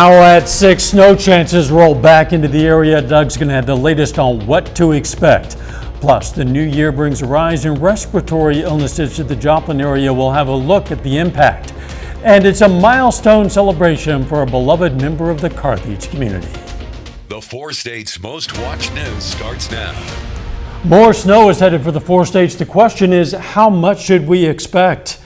Now at 6, snow chances roll back into the area. Doug's going to have the latest on what to expect. Plus, the new year brings a rise in respiratory illnesses to the Joplin area. We'll have a look at the impact. And it's a milestone celebration for a beloved member of the Carthage community. The 4 states' most watched news starts now. More snow is headed for the 4 states. The question is, how much should we expect?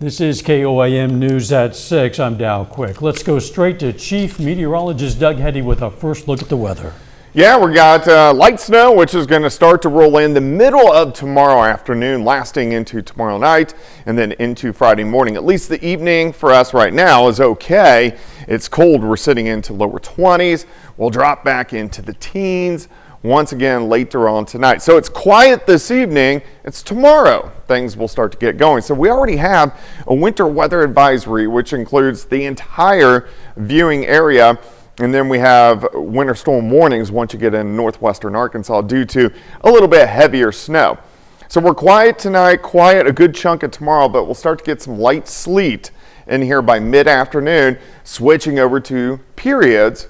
This is KOAM News at 6. I'm Dow Quick. Let's go straight to Chief Meteorologist Doug Heddy with a first look at the weather. Yeah, we got light snow, which is going to start to roll in the middle of tomorrow afternoon, lasting into tomorrow night and then into Friday morning. At least the evening for us right now is okay. It's cold. We're sitting into lower 20s. We'll drop back into the teens once again later on tonight. So it's quiet this evening. It's tomorrow things will start to get going. So we already have a winter weather advisory, which includes the entire viewing area. And then we have winter storm warnings once you get in northwestern Arkansas due to a little bit heavier snow. So we're quiet tonight, quiet a good chunk of tomorrow, but we'll start to get some light sleet in here by mid-afternoon, switching over to periods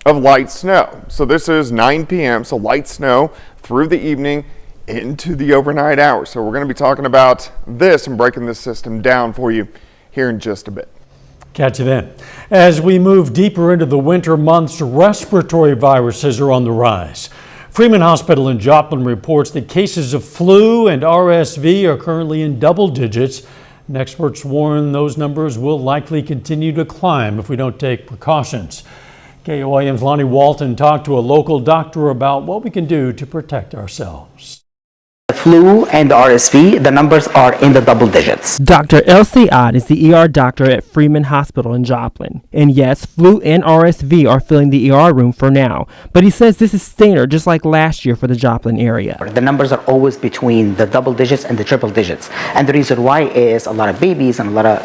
of light snow. So this is 9 p.m. So light snow through the evening into the overnight hours. So we're going to be talking about this and breaking this system down for you here in just a bit. Catch you then. As we move deeper into the winter months, respiratory viruses are on the rise. Freeman Hospital in Joplin reports that cases of flu and RSV are currently in double digits. And experts warn those numbers will likely continue to climb if we don't take precautions. KOAM's Lonnie Walton talked to a local doctor about what we can do to protect ourselves. The flu and the RSV, the numbers are in the double digits. Dr. Elsie Ott is the ER doctor at Freeman Hospital in Joplin. And yes, flu and RSV are filling the ER room for now. But he says this is standard, just like last year for the Joplin area. The numbers are always between the double digits and the triple digits. And the reason why is a lot of babies and a lot of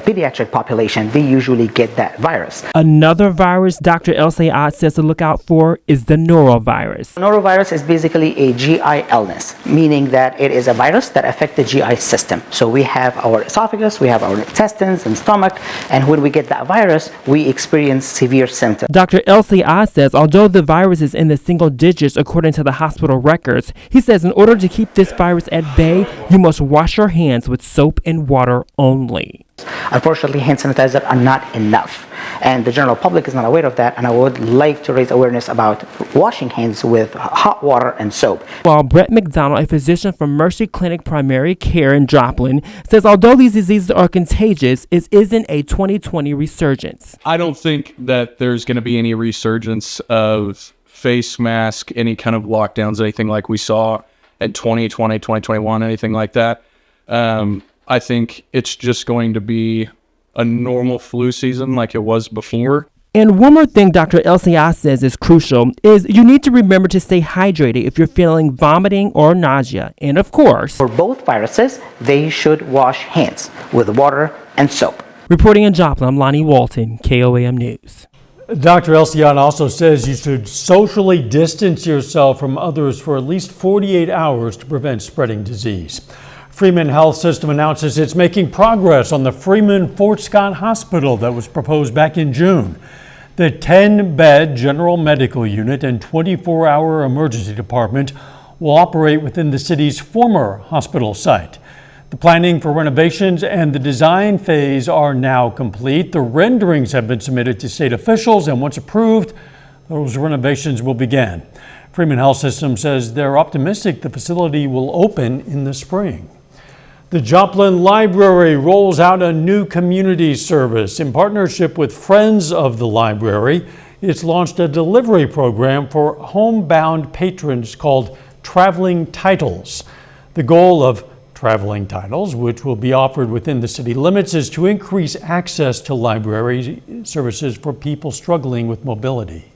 pediatric population, they usually get that virus. Another virus Dr. Elsie Ott says to look out for is the norovirus. Norovirus is basically a GI illness, meaning that it is a virus that affects the GI system. So we have our esophagus, we have our intestines and stomach, and when we get that virus, we experience severe symptoms. Dr. Elsie Ott says although the virus is in the single digits according to the hospital records, he says in order to keep this virus at bay, you must wash your hands with soap and water only. Unfortunately, hand sanitizer are not enough, and the general public is not aware of that, and I would like to raise awareness about washing hands with hot water and soap. While Brett McDonald, a physician from Mercy Clinic Primary Care in Joplin, says although these diseases are contagious, it isn't a 2020 resurgence. I don't think that there's going to be any resurgence of face mask, any kind of lockdowns, anything like we saw in 2020, 2021, anything like that. I think it's just going to be a normal flu season like it was before. And one more thing Dr. Elsie Ott says is crucial is you need to remember to stay hydrated if you're feeling vomiting or nausea. And of course, for both viruses, they should wash hands with water and soap. Reporting in Joplin, I'm Lonnie Walton, KOAM News. Dr. Elsie Ott also says you should socially distance yourself from others for at least 48 hours to prevent spreading disease. Freeman Health System announces it's making progress on the Freeman Fort Scott Hospital that was proposed back in June. The 10-bed general medical unit and 24-hour emergency department will operate within the city's former hospital site. The planning for renovations and the design phase are now complete. The renderings have been submitted to state officials, and once approved, those renovations will begin. Freeman Health System says they're optimistic the facility will open in the spring. The Joplin Library rolls out a new community service. In partnership with Friends of the Library, it's launched a delivery program for homebound patrons called Traveling Titles. The goal of Traveling Titles, which will be offered within the city limits, is to increase access to library services for people struggling with mobility.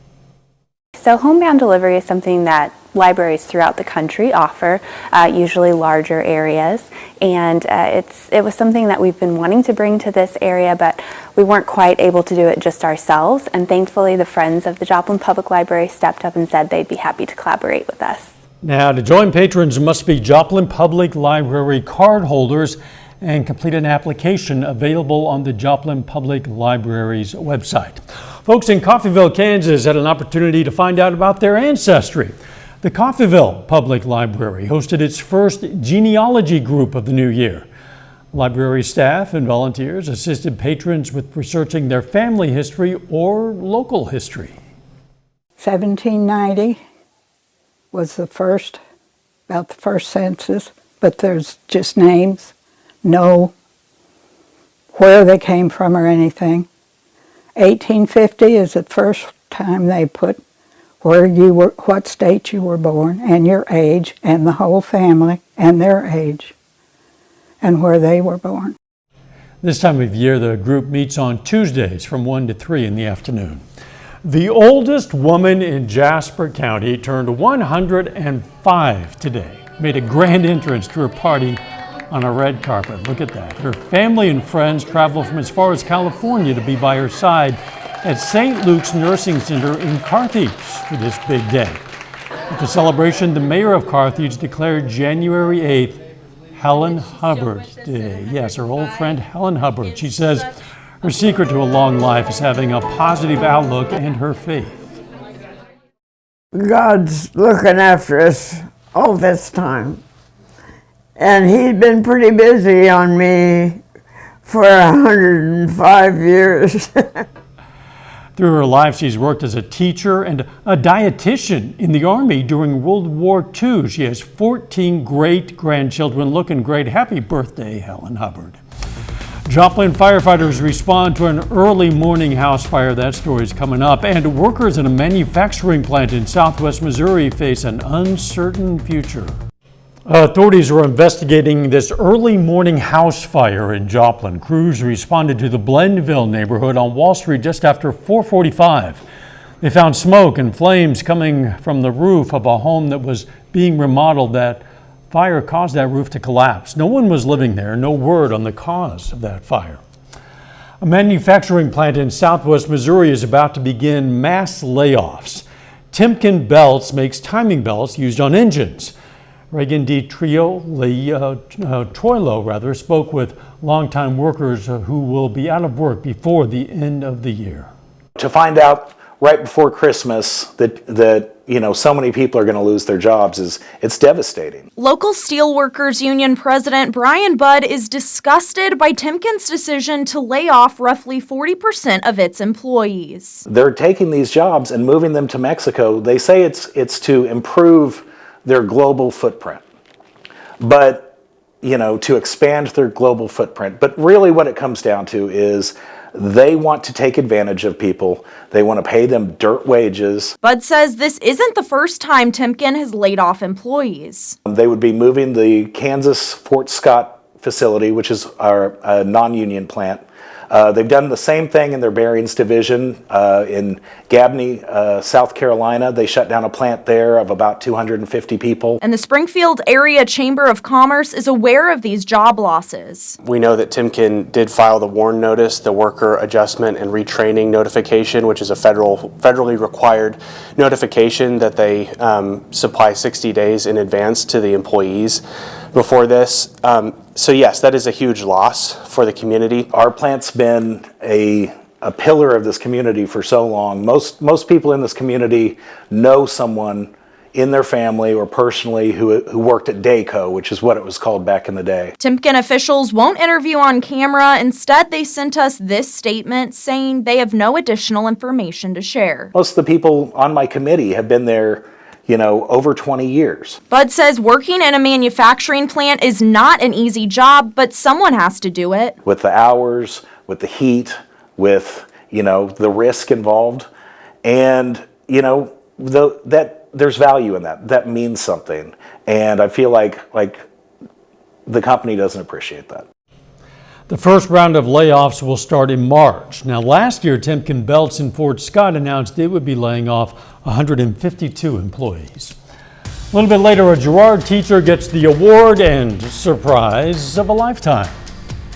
So homebound delivery is something that libraries throughout the country offer, usually larger areas, and it was something that we've been wanting to bring to this area, but we weren't quite able to do it just ourselves, and thankfully the Friends of the Joplin Public Library stepped up and said they'd be happy to collaborate with us. Now, to join, patrons must be Joplin Public Library card holders and complete an application available on the Joplin Public Library's website. Folks in Coffeyville, Kansas had an opportunity to find out about their ancestry. The Coffeyville Public Library hosted its first genealogy group of the new year. Library staff and volunteers assisted patrons with researching their family history or local history. 1790 was about the first census, but there's just names, no where they came from or anything. 1850 is the first time they put where you were, what state you were born, and your age, and the whole family, and their age, and where they were born. This time of year, the group meets on Tuesdays from 1 to 3 in the afternoon. The oldest woman in Jasper County turned 105 today, made a grand entrance to her party on a red carpet. Look at that. Her family and friends traveled from as far as California to be by her side at St. Luke's Nursing Center in Carthage for this big day. At the celebration, the mayor of Carthage declared January 8th Helen Hubbard Day. Yes, her old friend Helen Hubbard. She says her secret to a long life is having a positive outlook and her faith. God's looking after us all this time. And he's been pretty busy on me for 105 years. Through her life, she's worked as a teacher and a dietitian in the Army during World War II. She has 14 great-grandchildren looking great. Happy birthday, Helen Hubbard. Joplin firefighters respond to an early morning house fire. That story's coming up. And workers in a manufacturing plant in southwest Missouri face an uncertain future. Authorities are investigating this early morning house fire in Joplin. Crews responded to the Blenville neighborhood on Wall Street just after 4:45. They found smoke and flames coming from the roof of a home that was being remodeled. That fire caused that roof to collapse. No one was living there. No word on the cause of that fire. A manufacturing plant in southwest Missouri is about to begin mass layoffs. Timken Belts makes timing belts used on engines. Reagan D. Troilo spoke with longtime workers who will be out of work before the end of the year. To find out right before Christmas that so many people are going to lose their jobs it's devastating. Local Steelworkers Union President Brian Budd is disgusted by Timken's decision to lay off roughly 40% of its employees. They're taking these jobs and moving them to Mexico. They say it's to improve their global footprint, but to expand their global footprint. But really what it comes down to is they want to take advantage of people. They want to pay them dirt wages. Bud says this isn't the first time Timken has laid off employees. They would be moving the Kansas Fort Scott facility, which is our non-union plant. They've done the same thing in their bearings division in Gabney, South Carolina. They shut down a plant there of about 250 people. And the Springfield Area Chamber of Commerce is aware of these job losses. We know that Timken did file the WARN notice, the Worker Adjustment and Retraining Notification, which is a federally required notification that they supply 60 days in advance to the employees before this. So yes, that is a huge loss for the community. Our plant's been a pillar of this community for so long. Most people in this community know someone in their family or personally who worked at Dayco, which is what it was called back in the day. Timken officials won't interview on camera. Instead, they sent us this statement saying they have no additional information to share. Most of the people on my committee have been there over 20 years. Bud says working in a manufacturing plant is not an easy job, but someone has to do it. With the hours, with the heat, with, the risk involved, and, that there's value in that. That means something. And I feel like the company doesn't appreciate that. The first round of layoffs will start in March. Now, last year, Timken Belts in Fort Scott announced it would be laying off 152 employees. A little bit later, a Girard teacher gets the award and surprise of a lifetime.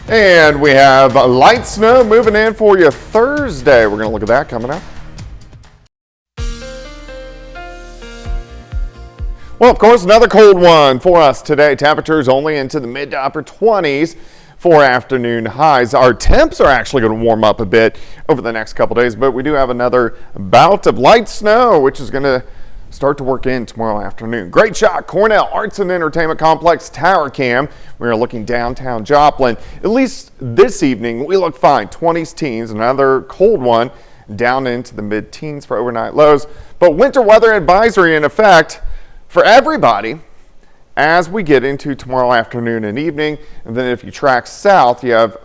And we have light snow moving in for you Thursday. We're going to look at that coming up. Well, of course, another cold one for us today. Temperatures only into the mid to upper 20s. for afternoon highs. Our temps are actually going to warm up a bit over the next couple days, but we do have another bout of light snow, which is going to start to work in tomorrow afternoon. Great shot, Cornell Arts and Entertainment Complex Tower Cam. We are looking downtown Joplin. At least this evening, we look fine. 20s, teens, another cold one down into the mid-teens for overnight lows. But winter weather advisory in effect for everybody as we get into tomorrow afternoon and evening. And then if you track south, you have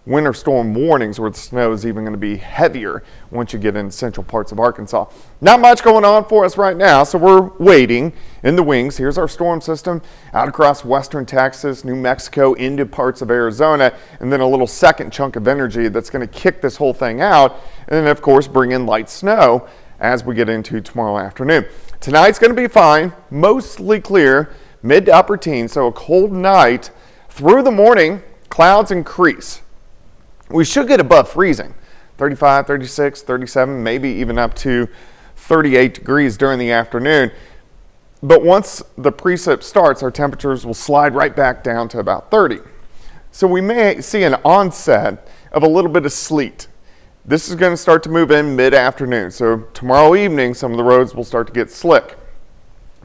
winter storm warnings where the snow is even going to be heavier once you get into central parts of Arkansas. Not much going on for us right now, so we're waiting in the wings. Here's our storm system out across western Texas, New Mexico, into parts of Arizona, and then a little second chunk of energy that's going to kick this whole thing out, and then of course bring in light snow as we get into tomorrow afternoon. Tonight's going to be fine, mostly clear, mid to upper teens, so a cold night. Through the morning, clouds increase. We should get above freezing, 35, 36, 37, maybe even up to 38 degrees during the afternoon. But once the precip starts, our temperatures will slide right back down to about 30. So we may see an onset of a little bit of sleet. This is going to start to move in mid-afternoon. So tomorrow evening, some of the roads will start to get slick.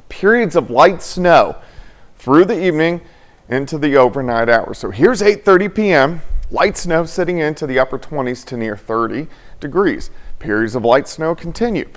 Periods of light snow through the evening into the overnight hours. So here's 8:30 p.m. Light snow sitting into the upper 20s to near 30 degrees. Periods of light snow continue.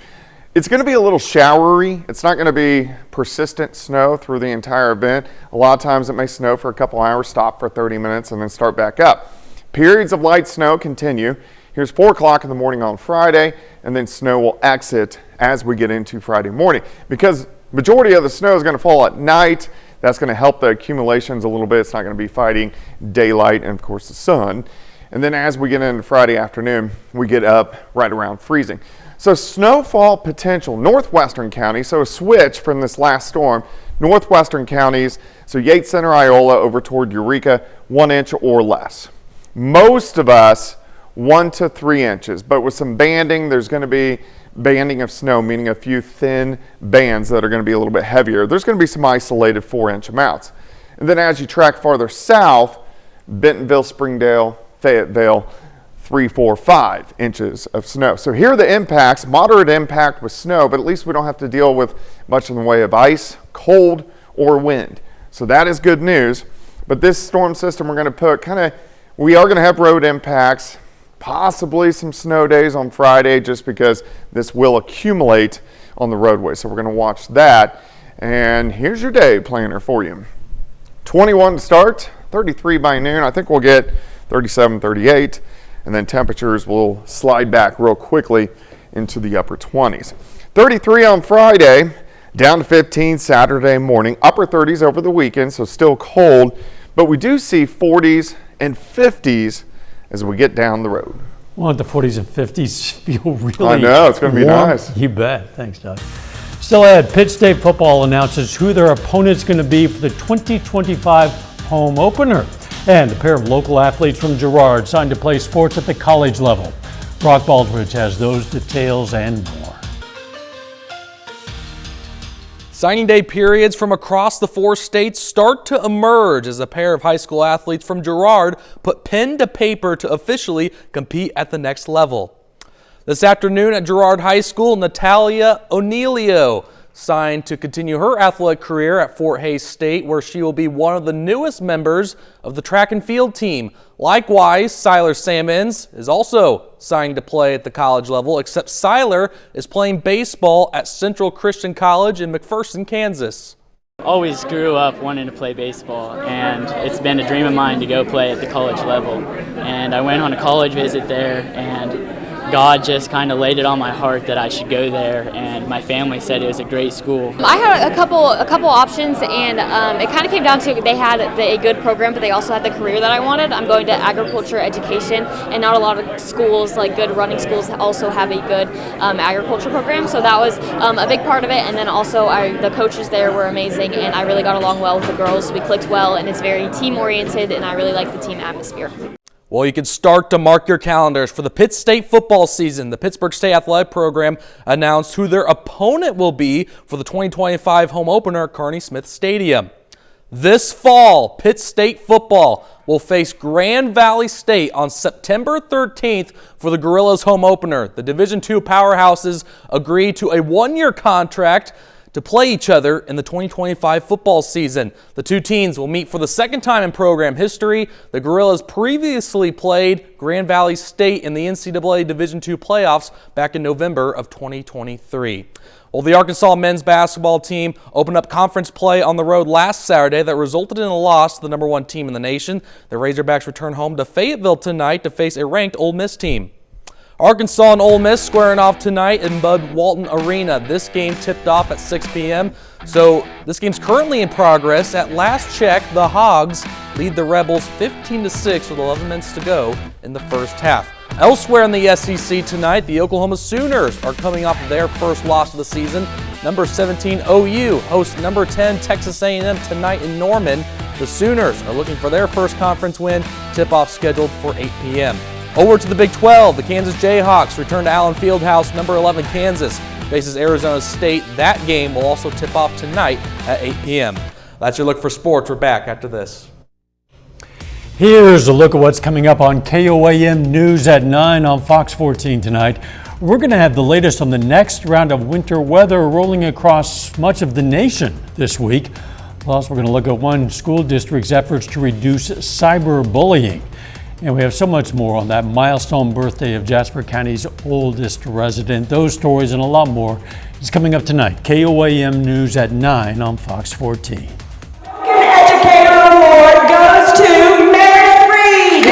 It's going to be a little showery. It's not going to be persistent snow through the entire event. A lot of times it may snow for a couple hours, stop for 30 minutes, and then start back up. Periods of light snow continue. Here's 4 o'clock in the morning on Friday, and then snow will exit as we get into Friday morning. Because majority of the snow is going to fall at night, that's going to help the accumulations a little bit. It's not going to be fighting daylight and, of course, the sun. And then as we get into Friday afternoon, we get up right around freezing. So snowfall potential, northwestern counties, so a switch from this last storm, northwestern counties, so Yates Center, Iola, over toward Eureka, 1 inch or less. Most of us, 1 to 3 inches, but with some banding, there's going to be banding of snow, meaning a few thin bands that are going to be a little bit heavier. There's going to be some isolated 4-inch amounts. And then as you track farther south, Bentonville, Springdale, Fayetteville, 3, 4, 5 inches of snow. So here are the impacts, moderate impact with snow, but at least we don't have to deal with much in the way of ice, cold, or wind. So that is good news. But this storm system we're going to put we are going to have road impacts, possibly some snow days on Friday just because this will accumulate on the roadway. So we're going to watch that. And here's your day planner for you. 21 to start, 33 by noon. I think we'll get 37, 38. And then temperatures will slide back real quickly into the upper 20s. 33 on Friday, down to 15 Saturday morning, upper 30s over the weekend, so still cold. But we do see 40s and 50s as we get down the road. Well, the 40s and 50s feel really I know, it's going to be warm. nice. You bet. Thanks, Doug. Still ahead, Pitt State football announces who their opponent's going to be for the 2025 home opener. And a pair of local athletes from Girard signed to play sports at the college level. Brock Baldridge has those details and more. Signing day periods from across the 4 states start to emerge as a pair of high school athletes from Girard put pen to paper to officially compete at the next level. This afternoon at Girard High School, Natalia O'Neilio signed to continue her athletic career at Fort Hays State, where she will be one of the newest members of the track and field team. Likewise, Siler Sammons is also signing to play at the college level, except Siler is playing baseball at Central Christian College in McPherson, Kansas. Always grew up wanting to play baseball, and it's been a dream of mine to go play at the college level. And I went on a college visit there, and God just kind of laid it on my heart that I should go there, and my family said it was a great school. I had a couple options, and it kind of came down to they had a good program, but they also had the career that I wanted. I'm going to agriculture education, and not a lot of schools, like good running schools, also have a good agriculture program, so that was a big part of it. And then also the coaches there were amazing, and I really got along well with the girls. We clicked well, and it's very team-oriented, and I really like the team atmosphere. Well, you can start to mark your calendars for the Pitt State football season. The Pittsburgh State Athletic Program announced who their opponent will be for the 2025 home opener at Kearney Smith Stadium. This fall, Pitt State football will face Grand Valley State on September 13th for the Gorillas home opener. The Division II powerhouses agreed to a one-year contract to play each other in the 2025 football season. The two teams will meet for the second time in program history. The Gorillas previously played Grand Valley State in the NCAA Division II playoffs back in November of 2023. Well, the Arkansas men's basketball team opened up conference play on the road last Saturday that resulted in a loss to the number 1 team in the nation. The Razorbacks return home to Fayetteville tonight to face a ranked Ole Miss team. Arkansas and Ole Miss squaring off tonight in Bud Walton Arena. This game tipped off at 6 p.m. So this game's currently in progress. At last check, the Hogs lead the Rebels 15-6 with 11 minutes to go in the first half. Elsewhere in the SEC tonight, the Oklahoma Sooners are coming off of their first loss of the season. Number 17 OU hosts number 10 Texas A&M tonight in Norman. The Sooners are looking for their first conference win. Tip-off scheduled for 8 p.m. Over to the Big 12, the Kansas Jayhawks return to Allen Fieldhouse. Number 11 Kansas faces Arizona State. That game will also tip off tonight at 8 p.m. That's your look for sports. We're back after this. Here's a look at what's coming up on KOAM News at 9 on Fox 14 tonight. We're going to have the latest on the next round of winter weather rolling across much of the nation this week. Plus, we're going to look at one school district's efforts to reduce cyberbullying. And we have so much more on that milestone birthday of Jasper County's oldest resident. Those stories and a lot more is coming up tonight. KOAM News at 9 on Fox 14. Educator Award goes to Meredith Reed.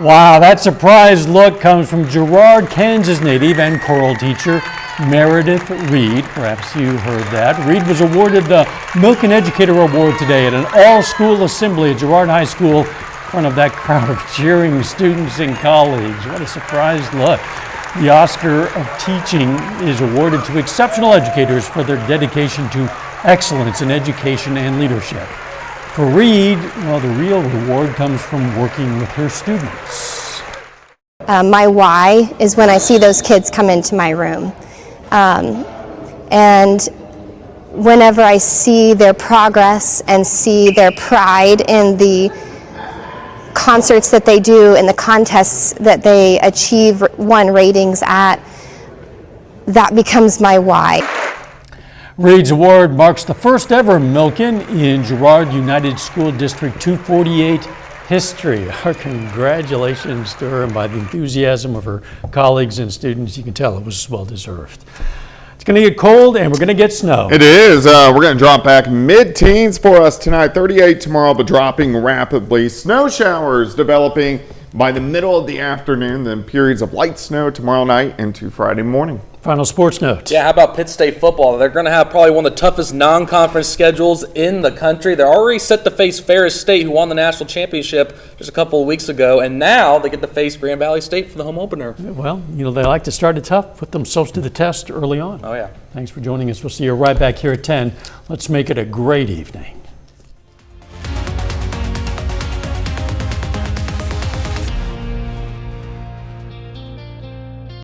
Wow, that surprise look comes from Girard, Kansas native and choral teacher Meredith Reed. Perhaps you heard that. Reed was awarded the Milken Educator Award today at an all-school assembly at Girard High School in front of that crowd of cheering students and colleagues. What a surprise look. The Oscar of Teaching is awarded to exceptional educators for their dedication to excellence in education and leadership. For Reed, well, the real reward comes from working with her students. My why is when I see those kids come into my room. And whenever I see their progress and see their pride in the concerts that they do and the contests that they achieve 1 ratings at, that becomes my why. Reed's award marks the first ever Milken in Girard United School District 248 history. Our congratulations to her, and by the enthusiasm of her colleagues and students, you can tell it was well deserved. It's going to get cold and we're going to get snow. It is. We're going to drop back mid-teens for us tonight. 38 tomorrow, but dropping rapidly. Snow showers developing by the middle of the afternoon, then periods of light snow tomorrow night into Friday morning. Final sports note. Yeah, how about Pitt State football? They're going to have probably one of the toughest non-conference schedules in the country. They're already set to face Ferris State, who won the national championship just a couple of weeks ago, and now they get to face Grand Valley State for the home opener. Well, you know, they like to start it tough, put themselves to the test early on. Oh, yeah. Thanks for joining us. We'll see you right back here at 10. Let's make it a great evening.